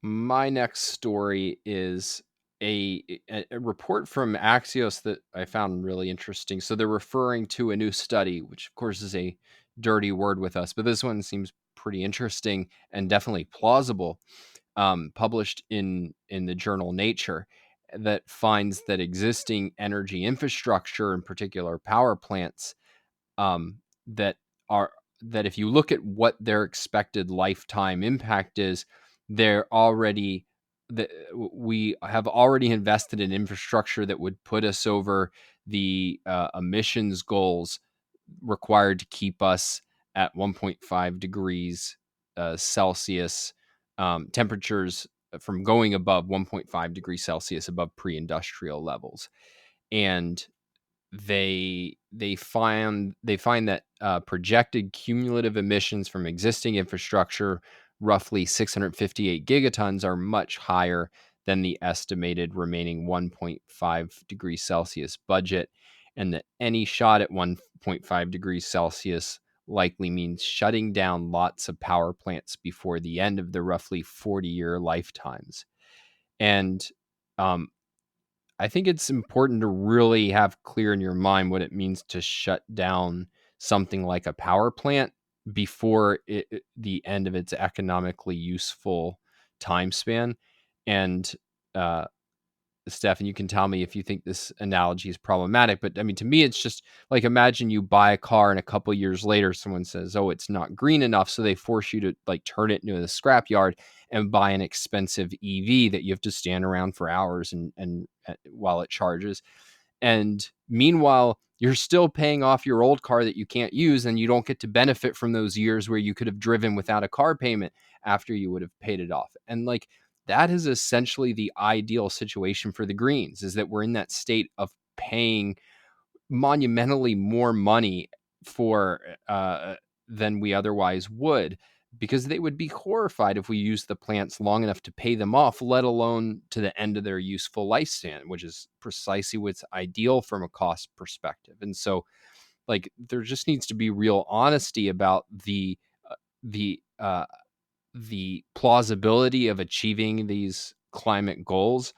my next story is a report from Axios that I found really interesting. So they're referring to a new study, which of course is a dirty word with us, but this one seems pretty interesting and definitely plausible. Published in the journal Nature, that finds that existing energy infrastructure, in particular power plants, um, that are that if you look at what their expected lifetime impact is, they're already that we have already invested in infrastructure that would put us over the emissions goals required to keep us at 1.5 degrees Celsius temperatures from going above 1.5 degrees Celsius above pre-industrial levels. And they find that projected cumulative emissions from existing infrastructure, roughly 658 gigatons, are much higher than the estimated remaining 1.5 degrees Celsius budget, and that any shot at 1.5 degrees Celsius likely means shutting down lots of power plants before the end of the roughly 40-year lifetimes. And um, I think it's important to really have clear in your mind what it means to shut down something like a power plant before the end of its economically useful time span. And uh, Stefan, you can tell me if you think this analogy is problematic, but I mean, to me, it's just like, imagine you buy a car and a couple years later, someone says, "Oh, it's not green enough," so they force you to like turn it into the scrapyard and buy an expensive EV that you have to stand around for hours and while it charges. And meanwhile, you're still paying off your old car that you can't use, and you don't get to benefit from those years where you could have driven without a car payment after you would have paid it off. And like, that is essentially the ideal situation for the Greens, is that we're in that state of paying monumentally more money for than we otherwise would, because they would be horrified if we used the plants long enough to pay them off, let alone to the end of their useful lifespan, which is precisely what's ideal from a cost perspective. And so, like, there just needs to be real honesty about the the plausibility of achieving these climate goals,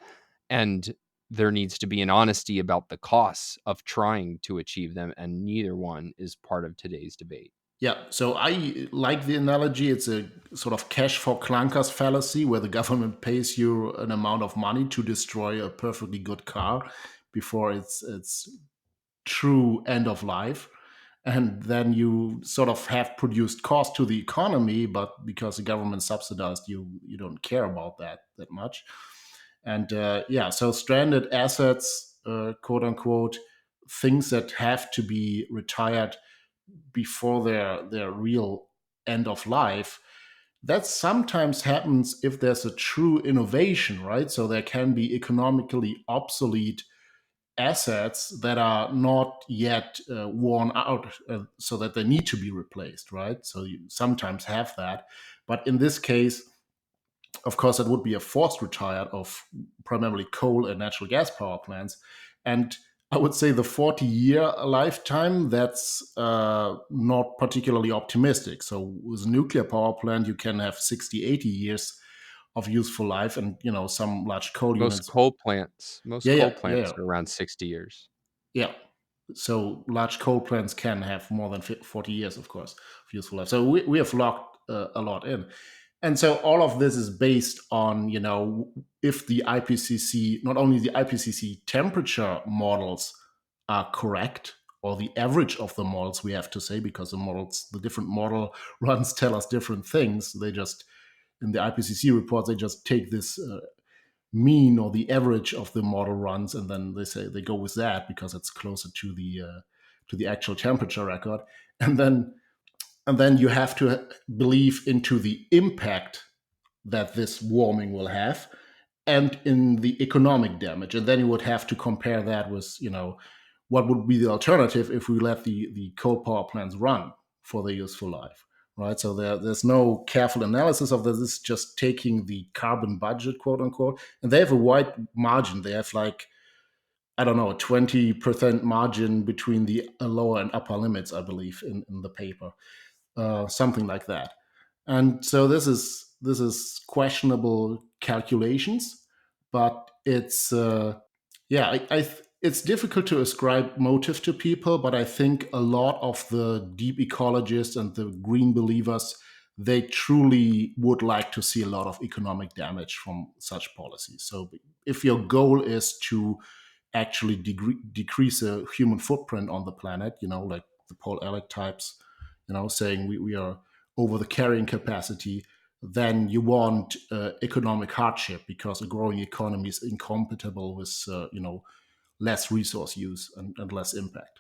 and there needs to be an honesty about the costs of trying to achieve them, and neither one is part of today's debate. Yeah, so I like the analogy. It's a sort of cash for clunkers fallacy where the government pays you an amount of money to destroy a perfectly good car before its true end of life. And then you sort of have produced cost to the economy, but because the government subsidized you don't care about that much. And yeah, so stranded assets, quote unquote, things that have to be retired before their real end of life, that sometimes happens if there's a true innovation, right? So there can be economically obsolete assets that are not yet worn out, so that they need to be replaced, right? So you sometimes have that, but in this case, of course, it would be a forced retire of primarily coal and natural gas power plants. And I would say the 40-year lifetime, that's not particularly optimistic. So with a nuclear power plant, you can have 60, 80 years of useful life. And, some large coal Most units. coal plants, most Yeah, coal yeah, yeah, plants are around 60 years. yeah. So large coal plants can have more than 40 years, of course, of useful life. So we have locked a lot in. And so all of this is based on, if the IPCC, not only the IPCC temperature models are correct, or the average of the models, we have to say, because the different model runs tell us different things. They just, in the IPCC reports, they just take this mean or the average of the model runs, and then they say they go with that because it's closer to the actual temperature record. And then you have to believe into the impact that this warming will have, and in the economic damage. And then you would have to compare that with, what would be the alternative if we let the coal power plants run for their useful life, right? So there's no careful analysis of this. It's just taking the carbon budget, quote unquote, and they have a wide margin. They have, like, I don't know, a 20% margin between the lower and upper limits, I believe, in the paper, something like that. And so this is questionable calculations, but it's difficult to ascribe motive to people. But I think a lot of the deep ecologists and the green believers, they truly would like to see a lot of economic damage from such policies. So if your goal is to actually decrease a human footprint on the planet, like the Paul Ehrlich types, saying we are over the carrying capacity, then you want economic hardship, because a growing economy is incompatible with less resource use and less impact.